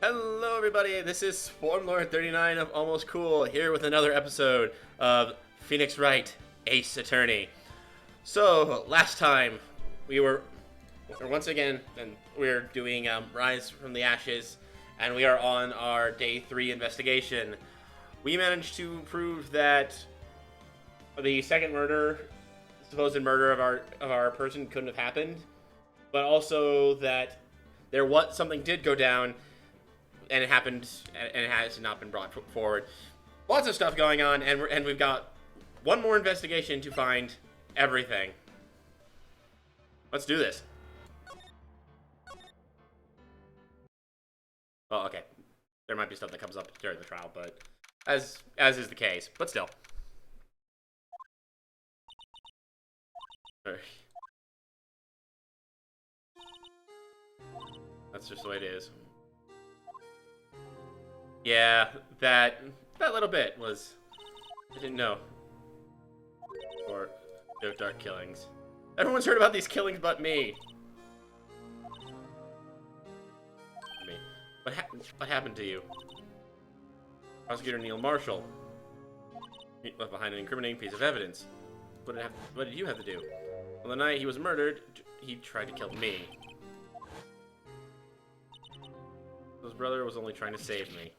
Hello, everybody. This is Formlord39 of Almost Cool here with another episode of Phoenix Wright Ace Attorney. So, last time we were once again, and we're doing Rise from the Ashes, and we are on our day 3 investigation. We managed to prove that the second supposed murder of our person couldn't have happened, but also that something did go down. And it happened, and it has not been brought forward. Lots of stuff going on, and we've got one more investigation to find everything. Let's do this. Well, okay. There might be stuff that comes up during the trial, but as is the case. But still. That's just the way it is. Yeah, that little bit was... I didn't know. Or no dark killings. Everyone's heard about these killings but me. What happened to you? Prosecutor Neil Marshall. He left behind an incriminating piece of evidence. What did you have to do? Well, the night he was murdered, he tried to kill me. His brother was only trying to save me.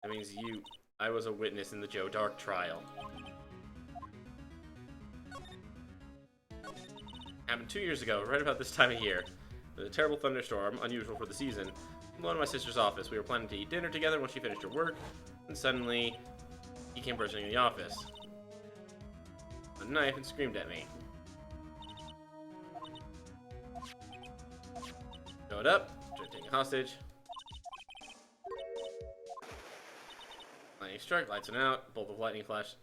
That means I was a witness in the Joe Dark trial. Happened 2 years ago, right about this time of year. A terrible thunderstorm, unusual for the season. I'm alone in my sister's office. We were planning to eat dinner together when she finished her work, and suddenly, he came bursting in the office. A knife and screamed at me. Showed up, tried to take a hostage. Lightning struck, lights went out, bolt of lightning flashed.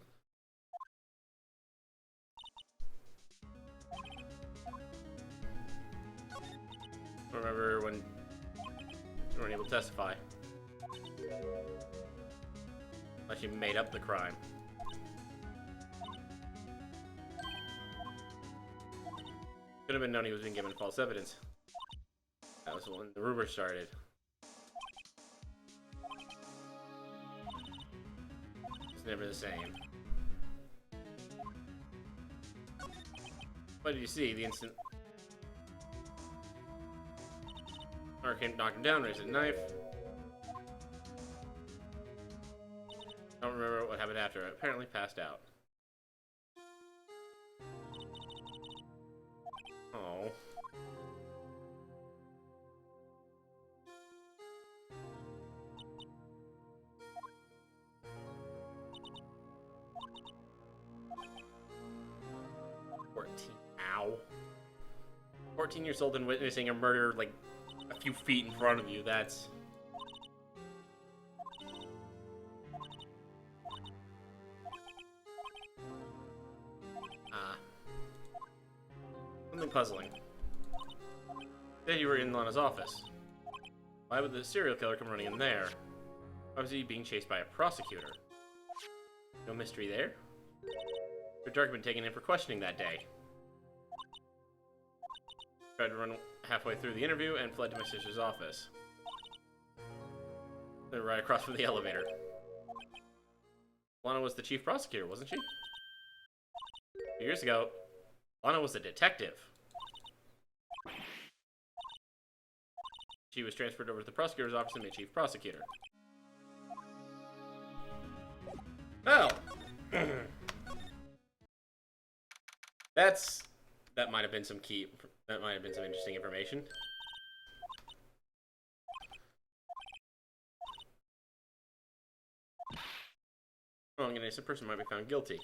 Remember when you weren't able to testify. Unless you made up the crime. Could have been known he was being given false evidence. That was when the rumor started. It's never the same. What did you see the instant Hurricane knocked him down, raised a knife? Don't remember what happened after. Apparently passed out. Oh. Ow. 14 years old and witnessing a murder like a few feet in front of you, that's... something puzzling. Said you were in Lana's office. Why would the serial killer come running in there? Why was he being chased by a prosecutor? No mystery there? Mr. Dark had been taken in for questioning that day. Tried to run halfway through the interview and fled to my sister's office. Then right across from the elevator. Lana was the chief prosecutor, wasn't she? A few years ago, Lana was a detective. She was transferred over to the prosecutor's office and made chief prosecutor. Well, that might have been some interesting information. Wrong and innocent person might be found guilty.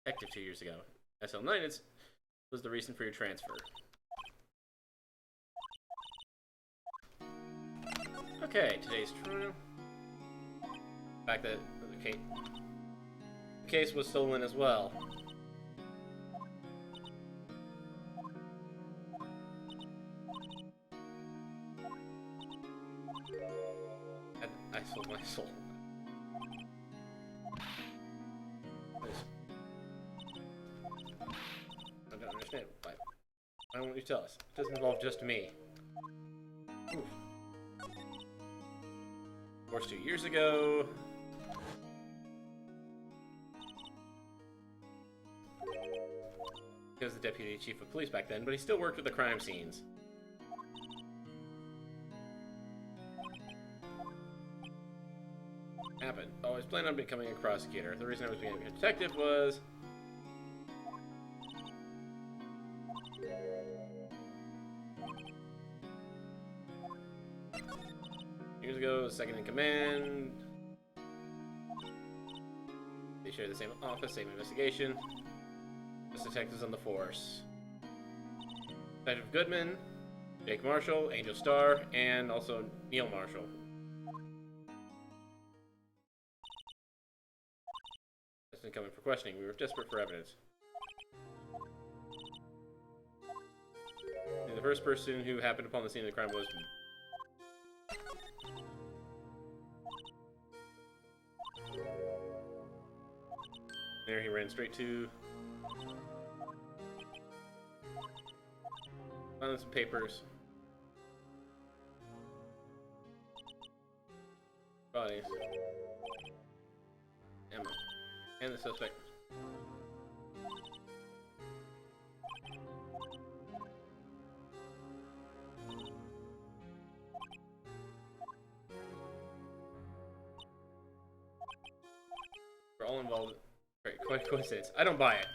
Detective 2 years ago. SL9 was the reason for your transfer. Okay, today's trial. The fact that the case was stolen as well. I sold my soul. I don't understand. Why won't you tell us? It doesn't involve just me. Oof. Of course, 2 years ago. He was the deputy chief of police back then, but he still worked with the crime scenes. Happened. Oh, I was planning on becoming a prosecutor. The reason I was becoming a detective was... Years ago, second in command. They share the same office, same investigation. Just detectives on the force. Detective Goodman, Jake Marshall, Angel Starr, and also Neil Marshall. Just been coming for questioning. We were desperate for evidence. And the first person who happened upon the scene of the crime was... There he ran straight to... Found some papers. Bodies. Ammo. And the suspect. We're all involved. Quite coincidence. I don't buy it.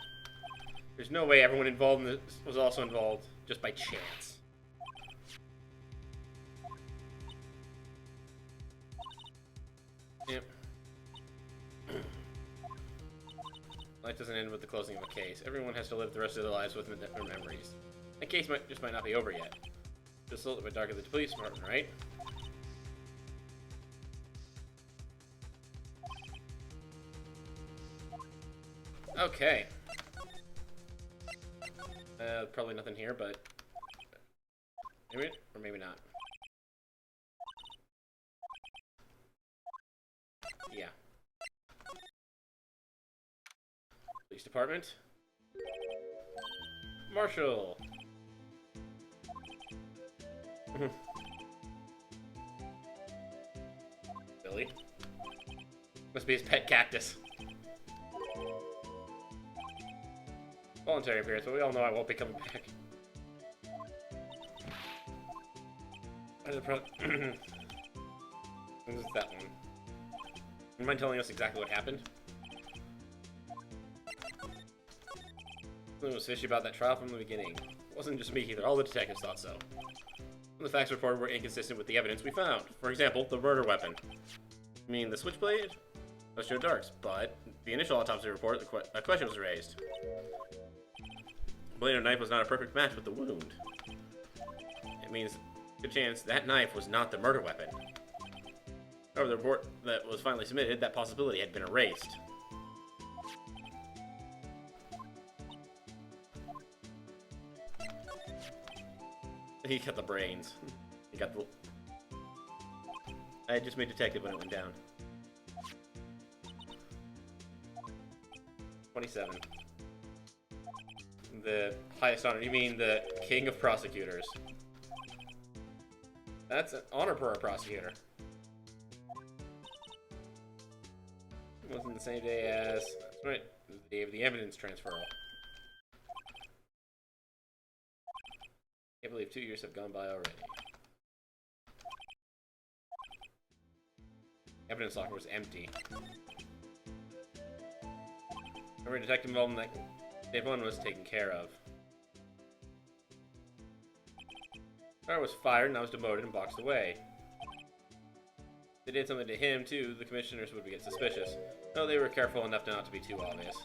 There's no way everyone involved in this was also involved just by chance. Yep. Life doesn't end with the closing of a case. Everyone has to live the rest of their lives with their memories. The case might not be over yet. Just a little bit darker than the police department, right? Okay. Probably nothing here, but maybe or maybe not. Yeah. Police department. Marshall. Billy. Must be his pet cactus. Voluntary appearance, but we all know I won't be coming back. This is that one. Do you mind telling us exactly what happened? Something was fishy about that trial from the beginning. It wasn't just me either, all the detectives thought so. The facts reported were inconsistent with the evidence we found. For example, the murder weapon. You mean the switchblade? Those showed darks, but the initial autopsy report, a question was raised. The blade or knife was not a perfect match with the wound. It means good chance that knife was not the murder weapon. However, the report that was finally submitted, that possibility had been erased. He got the brains. He got the... I just made detective when it went down. 27. The highest honor. You mean the king of prosecutors. That's an honor for a prosecutor. It wasn't the same day as... That's right. It was the day of the evidence transferal. I can't believe 2 years have gone by already. Evidence locker was empty. Every detective involved in that day one was taken care of. Starr was fired and I was demoted and boxed away. If they did something to him too, the commissioners would get suspicious. No, they were careful enough not to be too obvious.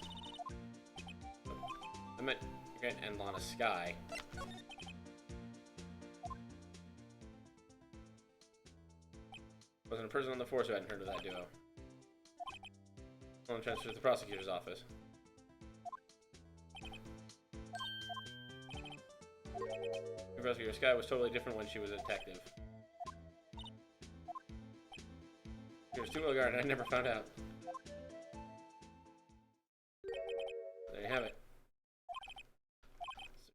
I meant Grant and Lana Sky. Wasn't a person on the force who hadn't heard of that duo. Lana transferred to the prosecutor's office. Prosecutor Sky was totally different when she was a detective. She was too well guarded, I never found out. There you have it.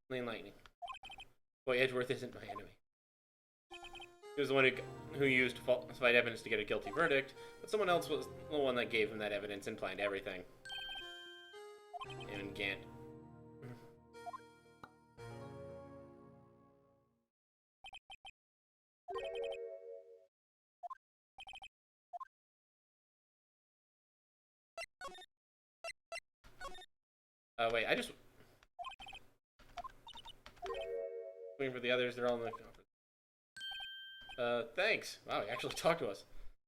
Certainly enlightening. Boy, Edgeworth isn't my enemy. He was the one who used falsified evidence to get a guilty verdict, but someone else was the one that gave him that evidence and planned everything. And Gant. Wait, I just... Waiting for the others, they're all in the conference. Thanks. Wow, he actually talked to us.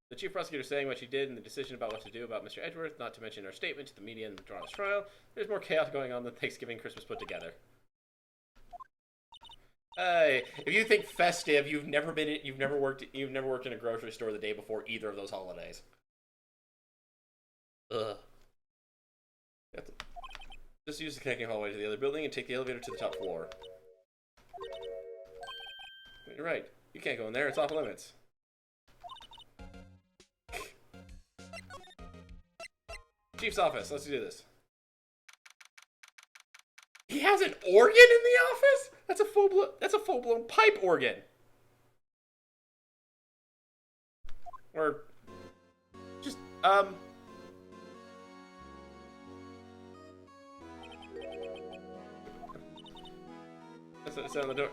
The chief prosecutor saying what she did and the decision about what to do about Mr. Edgeworth, not to mention our statement to the media in the Toronto's trial. There's more chaos going on than Thanksgiving Christmas put together. Hey, if you think festive, you've never worked in a grocery store the day before either of those holidays. Ugh. Just use the connecting hallway to the other building and take the elevator to the top floor. You're right. You can't go in there. It's off limits. Chief's office. Let's do this. He has an organ in the office? That's a full-blown pipe organ. Or just That's what it said on the door.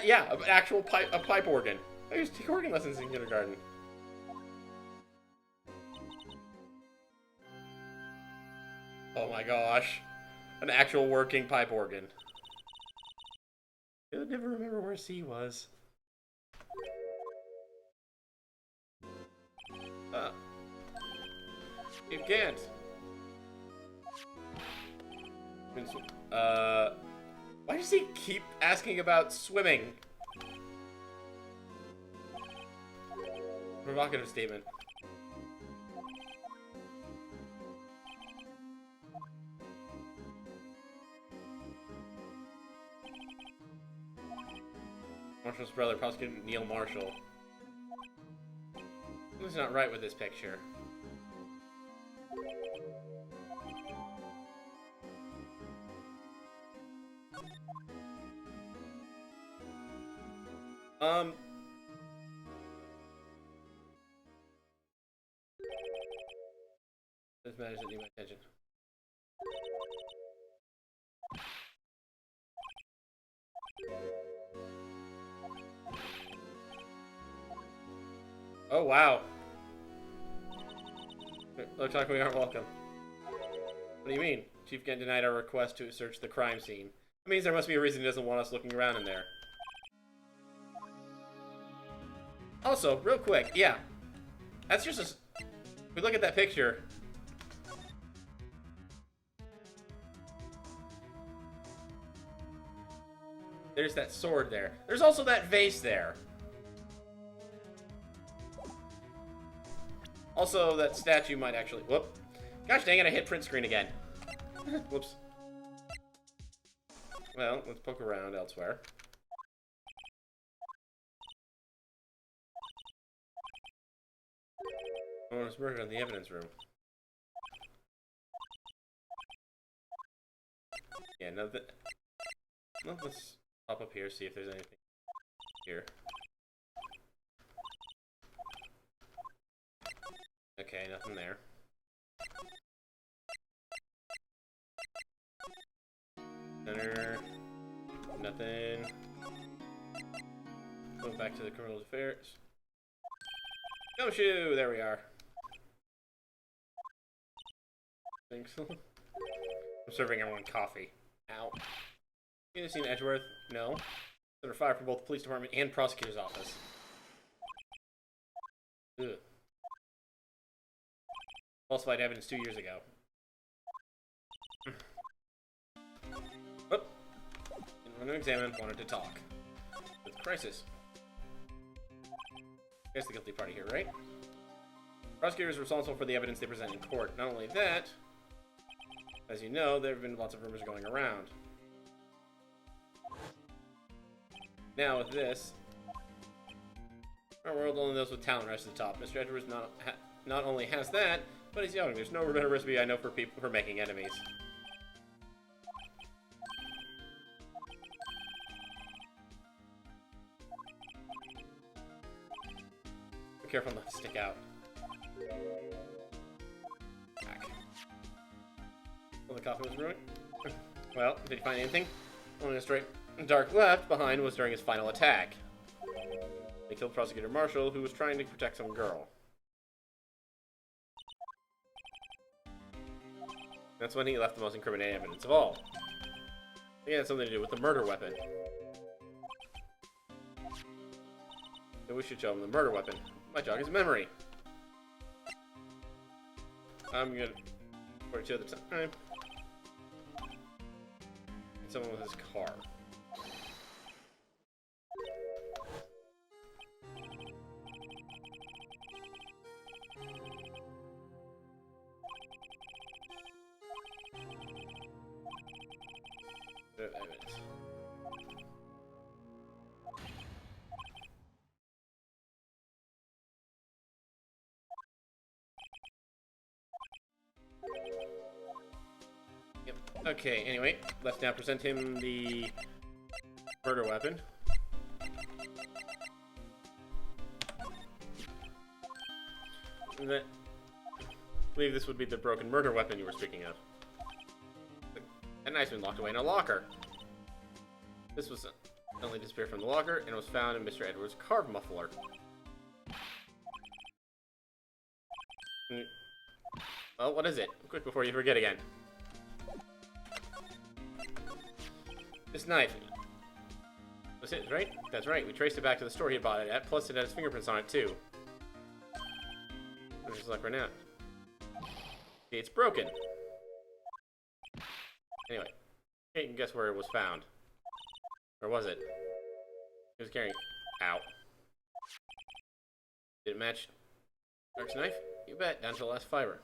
Yeah, an actual pipe organ. I used to take organ lessons in kindergarten. Oh my gosh. An actual working pipe organ. I never remember where C was. You can't. Why does he keep asking about swimming? Provocative statement. Marshall's brother, Prosecutor Neil Marshall. Something's not right with this picture. This matters that need my attention. Oh wow. Looks like we aren't welcome. What do you mean? Chief Gent denied our request to search the crime scene. That means there must be a reason he doesn't want us looking around in there. Also, real quick, yeah. That's just a... If we look at that picture... There's that sword there. There's also that vase there. Also, that statue might actually... Whoop. Gosh dang it, I hit print screen again. Whoops. Well, let's poke around elsewhere. I want to work on the evidence room. Yeah, no, let's pop up here, see if there's anything here. Okay, nothing there. Center. Nothing. Go back to the criminal affairs. Gumshoe! There we are. Think so? I'm serving everyone coffee. Ow. You guys seen Edgeworth? No. Under fire for both the police department and prosecutor's office. Ugh. Falsified evidence 2 years ago. Oh. Didn't want to examine, wanted to talk. With crisis. There's the guilty party here, right? Prosecutor is responsible for the evidence they present in court. Not only that, as you know, there have been lots of rumors going around. Now with this, our world only knows with talent rise to the top. Mr. Edwards not only has that, but he's young. There's no better recipe I know for people for making enemies. Be careful not to stick out. Back. Well, the coffin was ruined. Well, did he find anything? Only a straight dark left behind was during his final attack. They killed Prosecutor Marshall, who was trying to protect some girl. That's when he left the most incriminating evidence of all. It had something to do with the murder weapon. So we should show him the murder weapon. Might jog his memory. I'm gonna 42 at the time. And someone with his car. Yep. Okay, anyway, let's now present him the murder weapon. And I believe this would be the broken murder weapon you were speaking of. That knife's been locked away in a locker. This was suddenly disappeared from the locker and was found in Mr. Edwards' car muffler. Well, what is it? Quick before you forget again. This knife. Was it, right? That's right. We traced it back to the store he bought it at, plus it had his fingerprints on it, too. There's his luck right now. Okay, it's broken. Anyway, you can guess where it was found. Or was it? He was carrying... Ow. Did it match Dark's knife? You bet, down to the last fiber.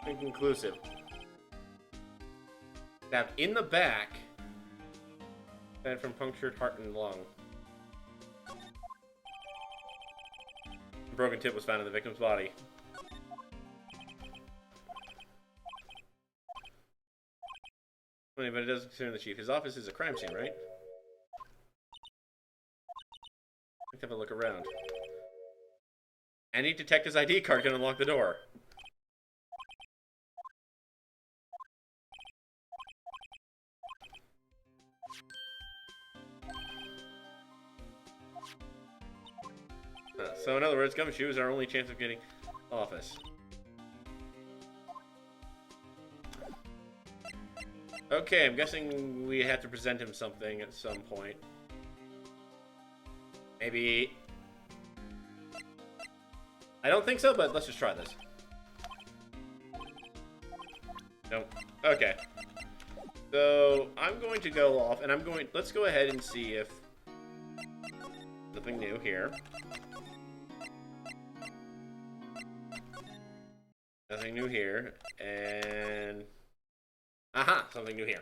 Inconclusive. Stabbed in the back. And from punctured heart and lung. A broken tip was found in the victim's body. Funny, but it doesn't concern the chief. His office is a crime scene, right? Let's have a look around. Any detective's ID card can unlock the door. So in other words, gumshoe is our only chance of getting office. Okay, I'm guessing we have to present him something at some point. Maybe... I don't think so, but let's just try this. Nope. Okay. So, I'm going to go off, and let's go ahead and see if... Nothing new here. Nothing new here, and... Aha! Something new here.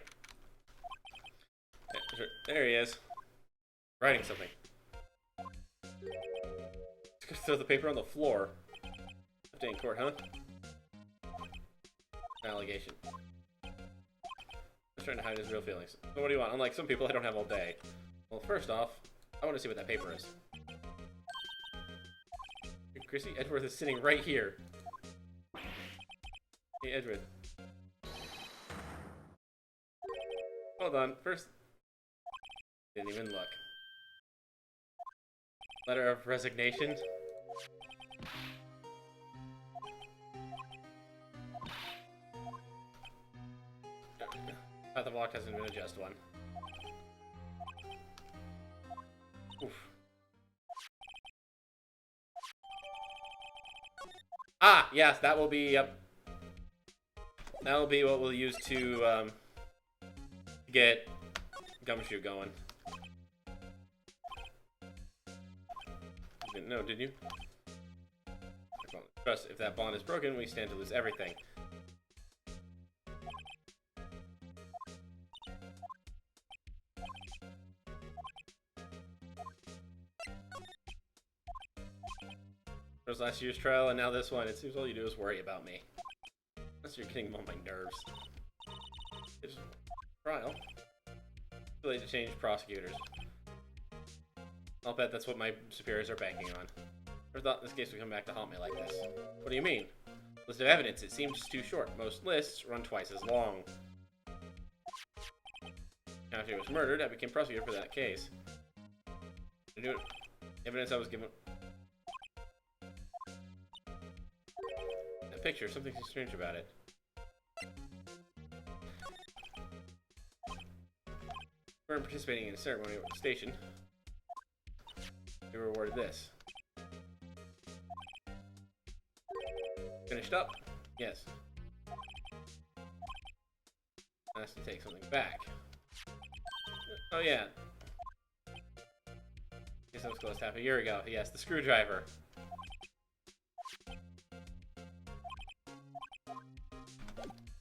There he is. Writing something. Just throw the paper on the floor. Update in court, huh? Allegation. He's trying to hide his real feelings. So what do you want? Unlike some people, I don't have all day. Well, first off, I want to see what that paper is. Chrissy Edgeworth is sitting right here. Hey, Edgeworth. Hold on. First... Didn't even look. Letter of resignation. The block hasn't been a just one. Oof. Ah, yes, that will be, yep. That will be what we'll use to, get Gumshoe going. You didn't know, did you? Trust, if that bond is broken, we stand to lose everything. There was last year's trial, and now this one. It seems all you do is worry about me. Unless you're getting on my nerves. It's trial. Too late to change prosecutors. I'll bet that's what my superiors are banking on. Never thought this case would come back to haunt me like this. What do you mean? List of evidence. It seems too short. Most lists run twice as long. After he was murdered, I became prosecutor for that case. Evidence I was given. That picture, something strange about it. For participating in a ceremony at the station, you were awarded this. Finished up? Yes. Has to take something back. Oh yeah. Guess that was close half a year ago. Yes, the screwdriver.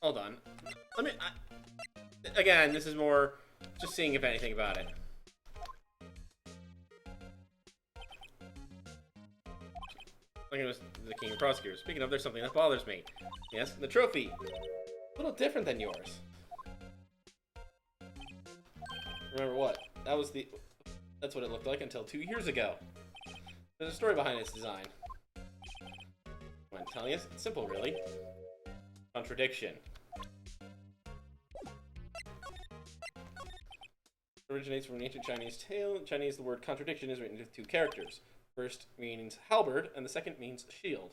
Hold on. Let me. Again, this is more just seeing if anything about it. Like it was the king of prosecutors. Speaking of, there's something that bothers me. Yes, the trophy. A little different than yours. Remember what? That's what it looked like until 2 years ago. There's a story behind its design. I'm telling you, it's simple, really. Contradiction. Originates from an ancient Chinese tale. In Chinese, the word contradiction is written with 2 characters. First means halberd, and the second means shield.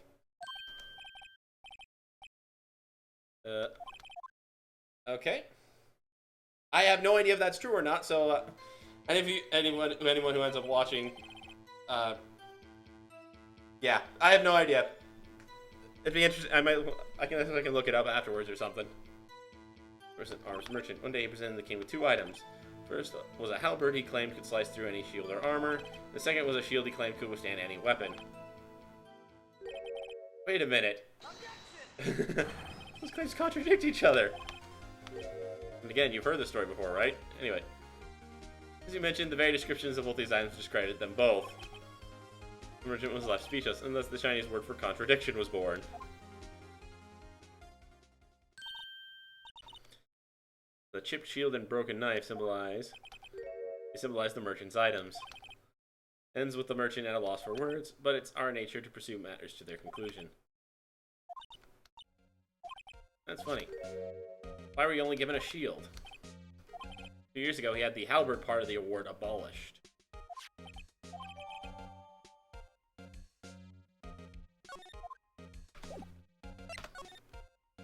Okay. I have no idea if that's true or not, so, and if anyone who ends up watching, yeah, I have no idea. It'd be interesting. I can look it up afterwards or something. First, an arms merchant. One day he presented the king with 2 items. First was a halberd he claimed could slice through any shield or armor. The second was a shield he claimed could withstand any weapon. Wait a minute. Those claims contradict each other. And again, you've heard this story before, right? Anyway. As you mentioned, the very descriptions of both these items discredited them both. The merchant was left speechless, and thus the Chinese word for contradiction was born. The chipped shield and broken knife symbolize the merchant's items. Ends with the merchant at a loss for words, but it's our nature to pursue matters to their conclusion. That's funny. Why were you only given a shield? 2 years ago, he had the halberd part of the award abolished.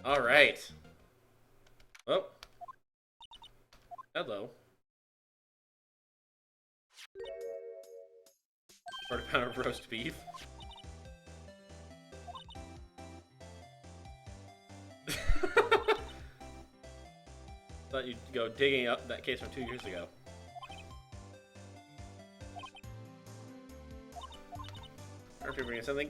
Alright. Oh. Hello. Quarter pound of roast beef. Thought you'd go digging up that case from 2 years ago. Aren't you bringing something?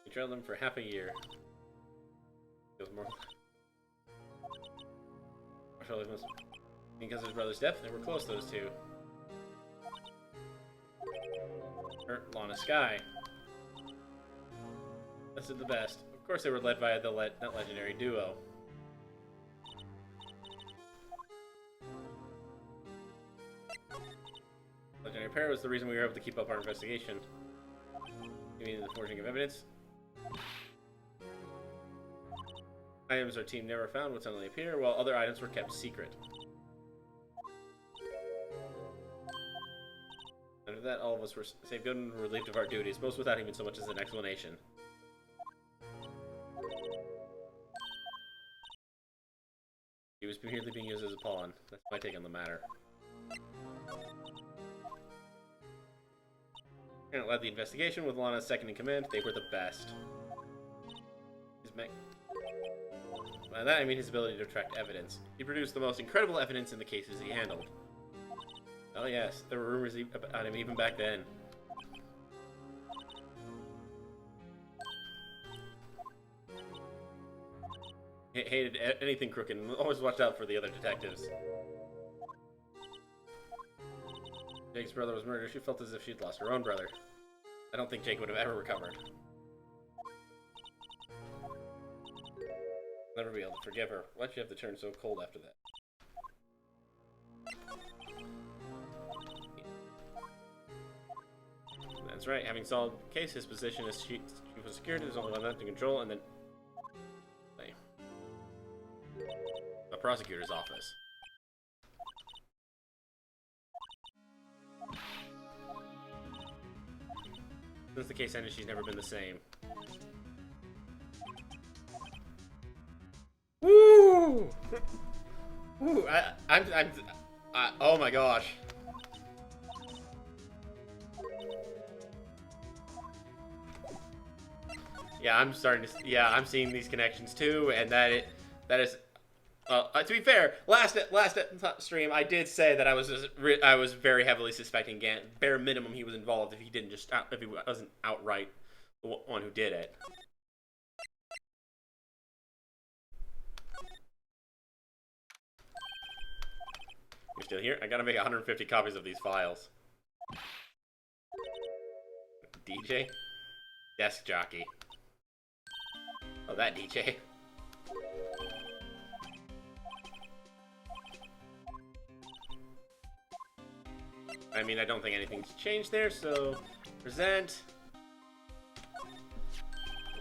We trailed them for half a year. Feels more. Because of his brother's death, they were close, those two. Lana Sky. Best of the best. Of course, they were led by that legendary duo. Legendary pair was the reason we were able to keep up our investigation. You mean the forging of evidence? Items our team never found would suddenly appear, while other items were kept secret. After that, all of us were saved good and relieved of our duties, most without even so much as an explanation. He was merely being used as a pawn. That's my take on the matter. Aaron led the investigation with Lana second in command. They were the best. By that I mean his ability to attract evidence. He produced the most incredible evidence in the cases he handled. Oh yes, there were rumors about him even back then. He hated anything crooked and always watched out for the other detectives. Jake's brother was murdered. She felt as if she'd lost her own brother. I don't think Jake would have ever recovered. Never be able to forgive her. Why'd you have to turn so cold after that? That's right. Having solved the case, his position as chief of security is only one left to control, and then the prosecutor's office. Since the case ended, she's never been the same. Woo! Woo! Oh my gosh. Yeah, I'm starting to. Yeah, I'm seeing these connections too, and that is. To be fair, last stream I did say that I was very heavily suspecting Gant. Bare minimum, he was involved if he didn't just if he wasn't outright the one who did it. You're still here? I gotta make 150 copies of these files. DJ, desk jockey. Oh, that DJ. I mean, I don't think anything's changed there, so... Present...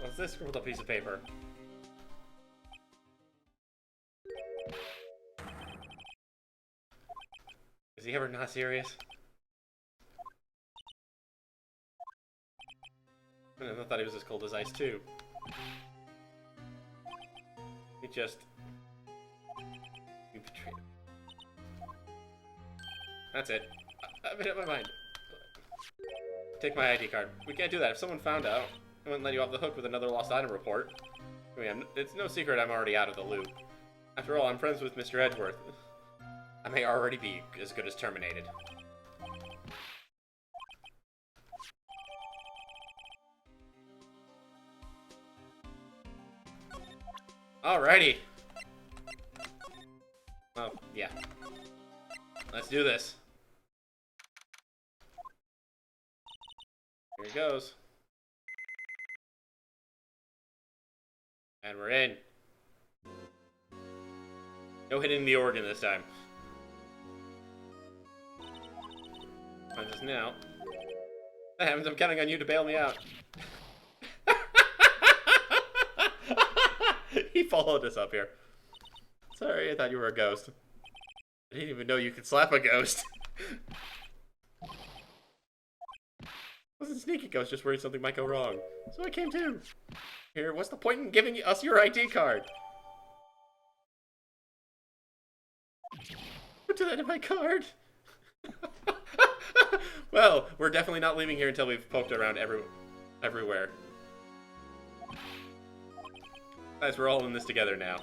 What's this scribbled up piece of paper? Is he ever not serious? I thought he was as cold as ice, too. He just... You betrayed him. That's it. I made up my mind. Take my ID card. We can't do that. If someone found out, I wouldn't let you off the hook with another lost item report. I mean, it's no secret I'm already out of the loop. After all, I'm friends with Mr. Edgeworth. I may already be as good as terminated. Alrighty. Well, yeah. Let's do this. Here it goes. And we're in. No hitting the organ this time. Finds us now. That happens, I'm counting on you to bail me out. He followed us up here. Sorry, I thought you were a ghost. I didn't even know you could slap a ghost. I wasn't sneaking, I was just worried something might go wrong. So I came too. Here, what's the point in giving us your ID card? What did I do my card? Well, we're definitely not leaving here until we've poked around everywhere. Guys, we're all in this together now.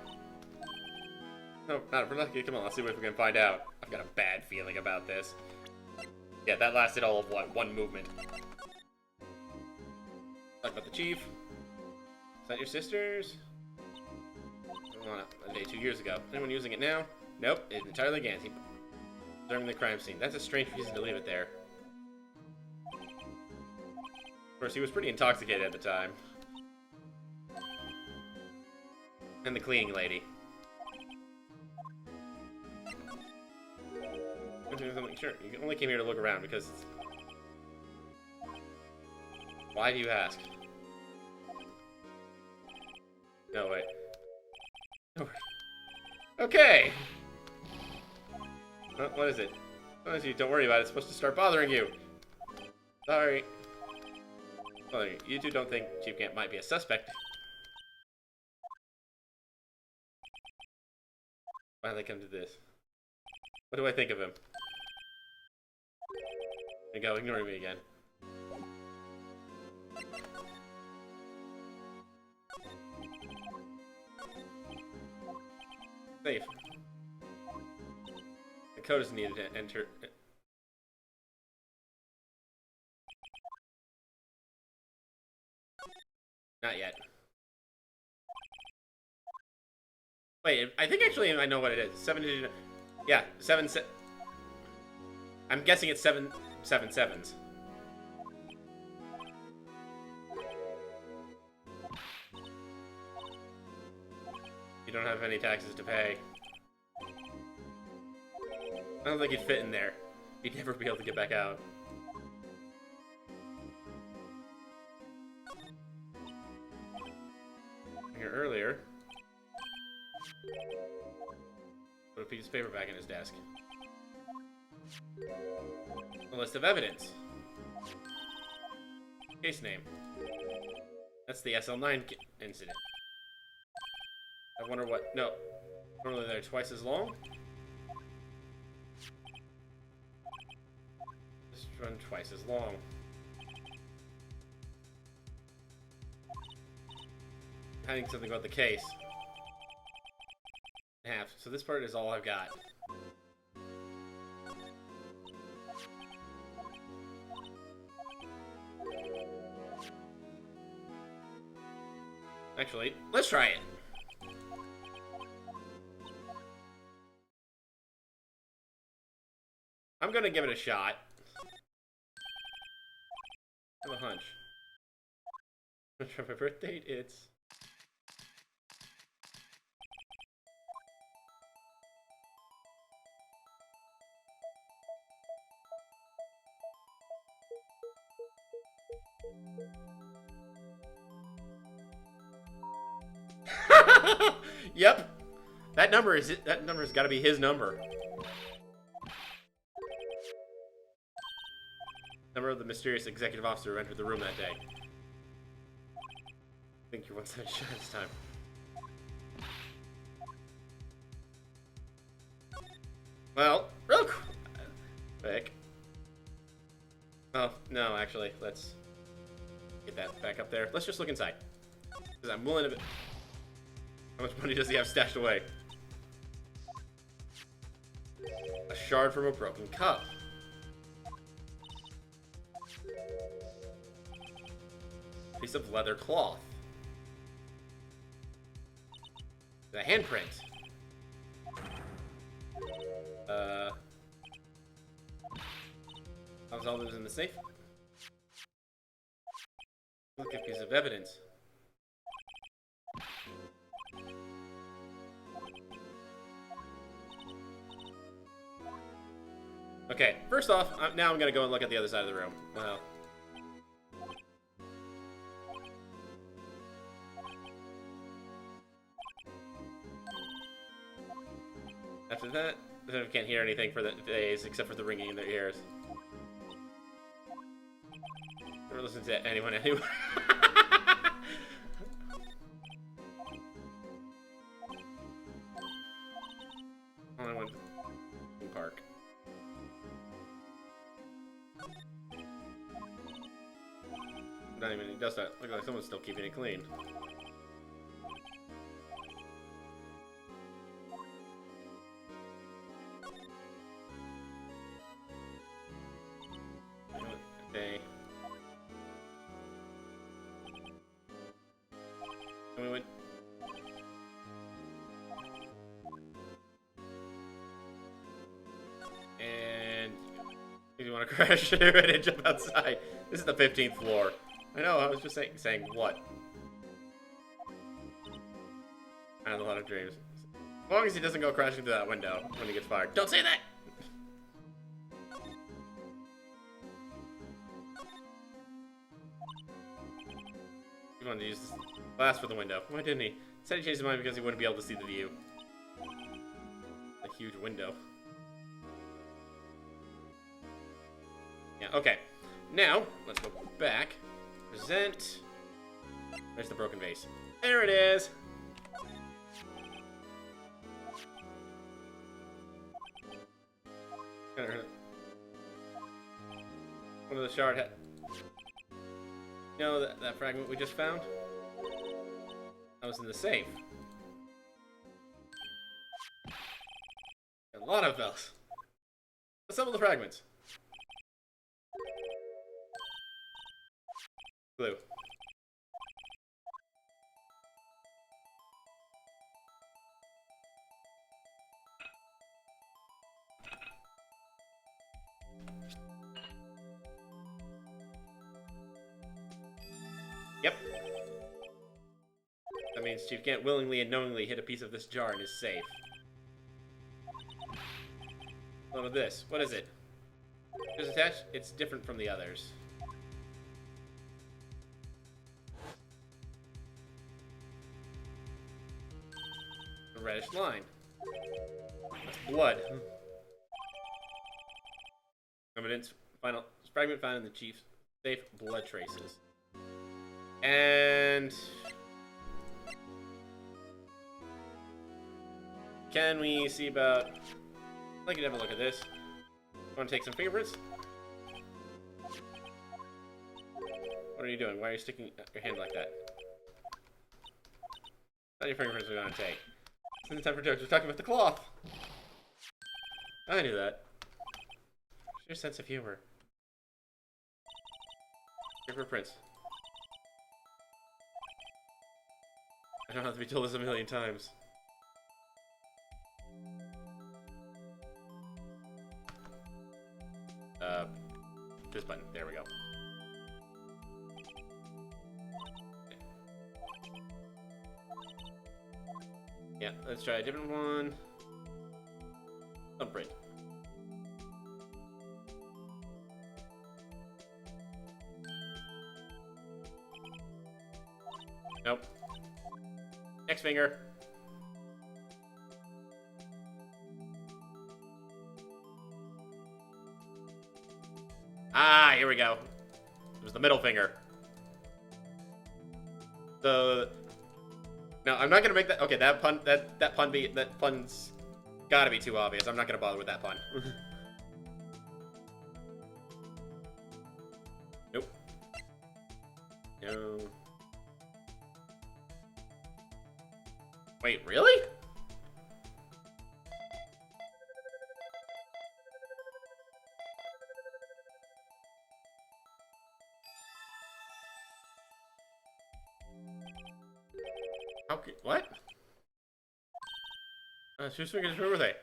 No, we're not. Come on, let's see what we can find out. I've got a bad feeling about this. Yeah, that lasted all of what? One movement. Talk about the chief. Is that your sister's? A day 2 years ago. Anyone using it now? Nope, it's entirely Gantz. During the crime scene. That's a strange reason to leave it there. Of course, he was pretty intoxicated at the time. And the cleaning lady. Sure, you only came here to look around because... Why do you ask? No, wait. No. Okay! What is it? Don't worry about it. It's supposed to start bothering you. Sorry. Well, you two don't think Chief Gant might be a suspect. Finally come to this. What do I think of him? There you go, ignoring me again. Safe. The code is needed to enter. Not yet. Wait, I think actually I know what it is. 7 digit. Yeah, 7. I'm guessing it's 7 7s. You don't have any taxes to pay. I don't think you'd fit in there. You'd never be able to get back out. Here earlier. Put a piece of paper back in his desk. A list of evidence. Case name. That's the SL9 incident. I wonder what... No. Normally they're twice as long? Just run twice as long. Hiding something about the case. Half. So this part is all I've got. Actually, let's try it. I'm gonna give it a shot. I have a hunch. For my birth date, it's... Yep. That number's got to be his number. Number of the mysterious executive officer who entered the room that day. I think you want to shot this time. Well, real quick. Oh, no, actually, let's get that back up there. Let's just look inside. Because I'm willing to... How much money does he have stashed away? A shard from a broken cup. Piece of leather cloth. The handprint. How's all those in the safe? Look at a piece of evidence. Okay, first off, now I'm gonna go and look at the other side of the room. Well. After that, I can't hear anything for the days except for the ringing in their ears. Never listen to anyone anyway. I went to the park. Not even, it does not look like someone's still keeping it clean. Okay. And we went. And you want to crash through it and jump outside. This is the 15th floor. I know, I was just saying what? I have a lot of dreams. As long as he doesn't go crashing through that window when he gets fired. Don't say that! He wanted to use this glass for the window. Why didn't he? He said he changed his mind because he wouldn't be able to see the view. A huge window. Yeah, okay. Now, let's go back. Present. Where's the broken vase? There it is! One of the shard had... You know that fragment we just found? That was in the safe. A lot of those. Assemble the fragments. Glue. Yep. That means Chief can't willingly and knowingly hit a piece of this jar and is safe. What of this? What is it? It's attached. It's different from the others. A reddish line. That's blood. Evidence. Final fragment found in the Chief's safe. Blood traces. And can we see about? I'd like you to have a look at this. Want to take some fingerprints? What are you doing? Why are you sticking your hand like that? Not your fingerprints we're gonna take. It's in the time for jokes. We're talking about the cloth. I knew that. What's your sense of humor? Fingerprints. I don't have to be told this a million times. This button. There we go. Yeah, let's try a different one. Thumbprint. Nope. Next finger. Ah, here we go. It was the middle finger. So, no, I'm not gonna make that. Okay, that pun's gotta be too obvious. I'm not gonna bother with that pun. Nope. No. Wait, really? Okay, what? Whose fingers were they?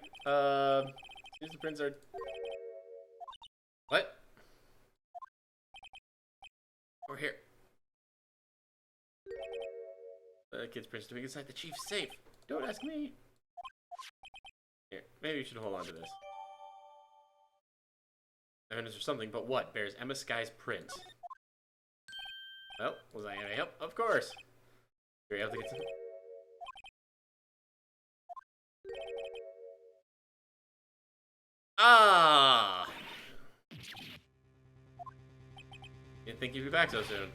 These prints are. What? Over here. The kid's prints doing inside the Chief's safe. Don't ask me. Here, maybe you should hold on to this. Evidence or something, but what? Bears Emma Sky's print. Well, was I any help? Of course. Here, you have to get some. Ah! Didn't think you'd be back so soon.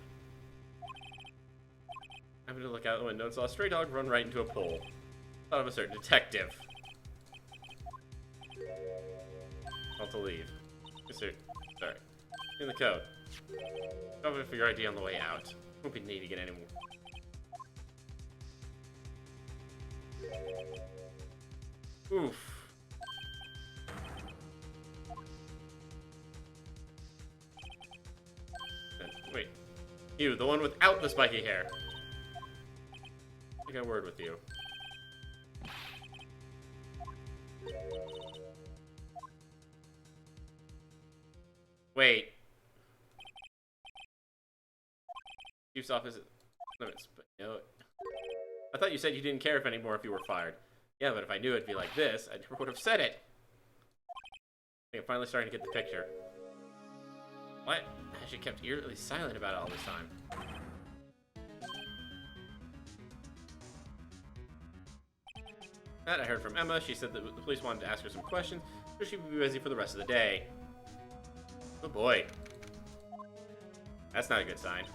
I'm gonna look out the window and saw a stray dog run right into a pole. Thought of a certain detective. I'll have to leave. Yes, sir. Sorry. In the code. Don't wait for your ID on the way out. Won't be needing it anymore. Oof. Wait. You, the one without the spiky hair. I got a word with you. Wait. Chief's office limits, but you know, I thought you said you didn't care if anymore if you were fired. Yeah, but if I knew it'd be like this, I never would have said it. I think I'm finally starting to get the picture. What? She kept eerily silent about it all this time. That I heard from Emma. She said that the police wanted to ask her some questions, so she would be busy for the rest of the day. Oh boy. That's not a good sign.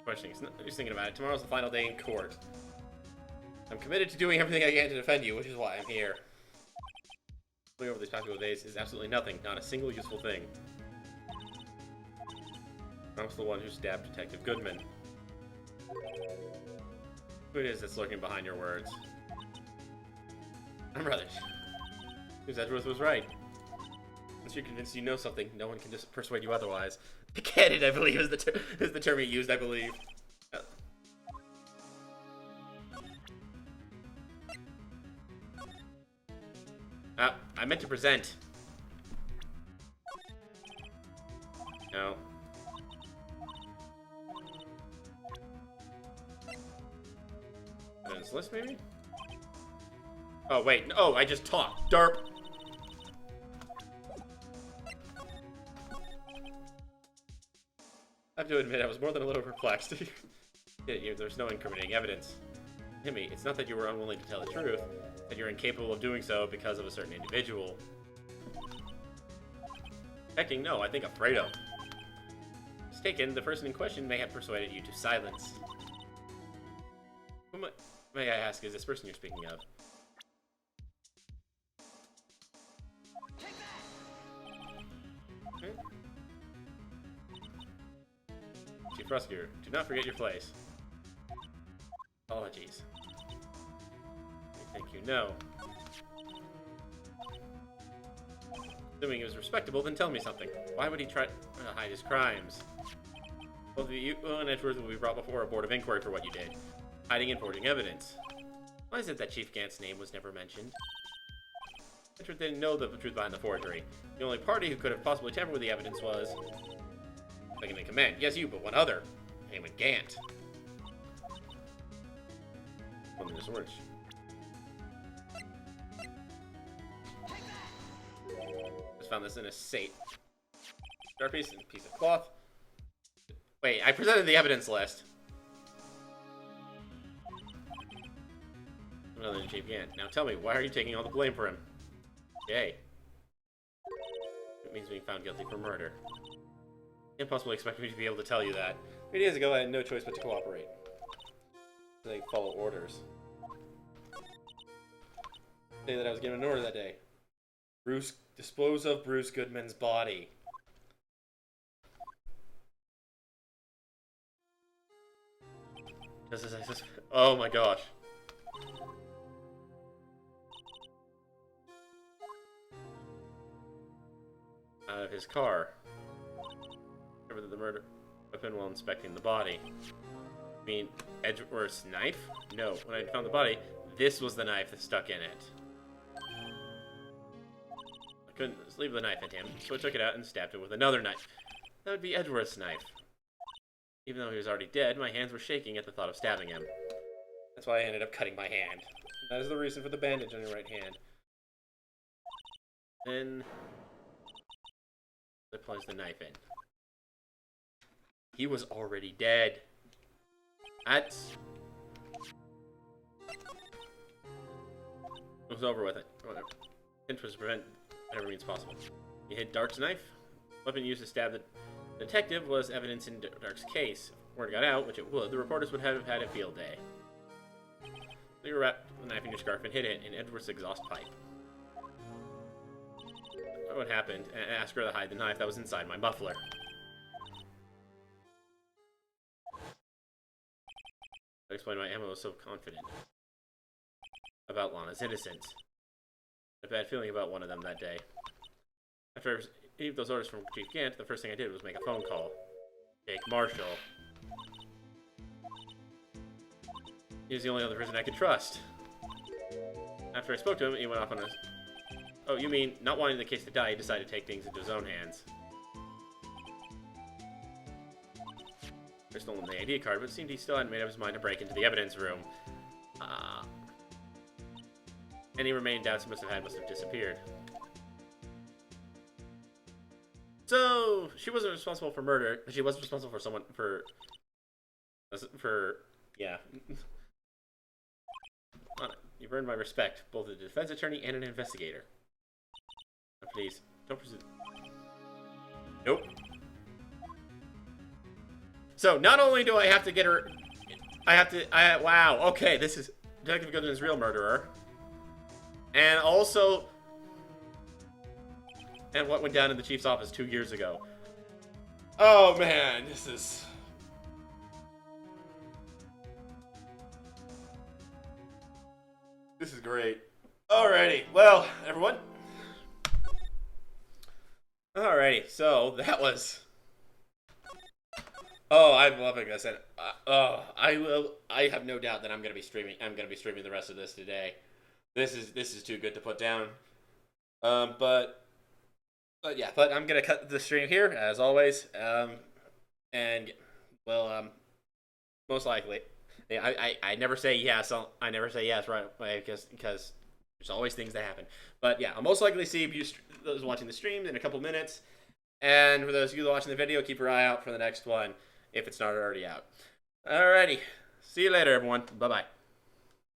Questioning. Just thinking about it. Tomorrow's the final day in court. I'm committed to doing everything I can to defend you, which is why I'm here. Going over these past couple days is absolutely nothing. Not a single useful thing. I'm the one who stabbed Detective Goodman. Who it is that's lurking behind your words? I'm rather. Whose Edgeworth was right. Once you're convinced you know something, no one can just persuade you otherwise. Pig-headed, I believe, is the term he used, I believe. I meant to present. No. this list, maybe? Oh, wait. Oh, I just talked. Derp. I have to admit, I was more than a little perplexed. There's no incriminating evidence. Timmy, it's not that you were unwilling to tell the truth, that you're incapable of doing so because of a certain individual. Checking, no, I think afraid of. Mistaken, the person in question may have persuaded you to silence. Who may I ask, is this person you're speaking of? Okay. Chief Prosecutor, do not forget your place. Apologies. Thank you, no. Assuming he was respectable, then tell me something. Why would he try to hide his crimes? Both of you and Edgeworth will be brought before a board of inquiry for what you did. Hiding and forging evidence. Why is it that Chief Gant's name was never mentioned? Edgeworth didn't know the truth behind the forgery. The only party who could have possibly tampered with the evidence was... second in command. Yes, you, but one other. Named Gant. One of his words. Just found this in a safe. Sharp piece and piece of cloth. Wait, I presented the evidence list. Another than Chief Gant. Now tell me, why are you taking all the blame for him? Yay. It means being found guilty for murder. Can't possibly expect me to be able to tell you that. 3 days ago, I had no choice but to cooperate. They follow orders. Say that I was given an order that day. Dispose of Bruce Goodman's body. Just as I just... oh my gosh. Out of his car. Remember the murder weapon while inspecting the body. I mean, Edgeworth's knife? No, when I found the body, this was the knife that stuck in it. I couldn't leave the knife at him, so I took it out and stabbed it with another knife. That would be Edgeworth's knife. Even though he was already dead, my hands were shaking at the thought of stabbing him. That's why I ended up cutting my hand. That is the reason for the bandage on your right hand. Then... I plunged the knife in. He was already dead. That's... it was over with it. Whatever. Hint was to prevent whatever means possible. He hid Dark's knife. Weapon used to stab the detective was evidence in Dark's case. If word got out, which it would, the reporters would have had a field day. So you wrapped the knife in your scarf and hid it in Edward's exhaust pipe. What happened? And asked her to hide the knife that was inside my muffler. I explained why Emma was so confident about Lana's innocence. I had a bad feeling about one of them that day. After I received those orders from Chief Gant, the first thing I did was make a phone call. Jake Marshall. He was the only other person I could trust. After I spoke to him, he went off on a... oh, you mean, not wanting the case to die, he decided to take things into his own hands. I stole him the ID card, but it seemed he still hadn't made up his mind to break into the evidence room. Any remaining doubts he must have had must have disappeared. So, she wasn't responsible for murder. She was responsible for someone, yeah. You've earned my respect, both as a defense attorney and an investigator. Now, please, don't pursue. Nope. So, not only do I have to get her... wow, okay, this is Detective Goodman's real murderer. And also... and what went down in the chief's office 2 years ago. Oh, man, this is... this is great. Alrighty, well, everyone. Alrighty, so that was... oh, I love it, guys. And I have no doubt that I'm gonna be streaming. I'm gonna be streaming the rest of this today. This is too good to put down. But yeah, but I'm gonna cut the stream here as always. And well, most likely, I never say yes. I never say yes, right? Because there's always things that happen. But yeah, I'll most likely see you those watching the stream in a couple minutes. And for those of you watching the video, keep your eye out for the next one if it's not already out. Alrighty. See you later, everyone. Bye bye.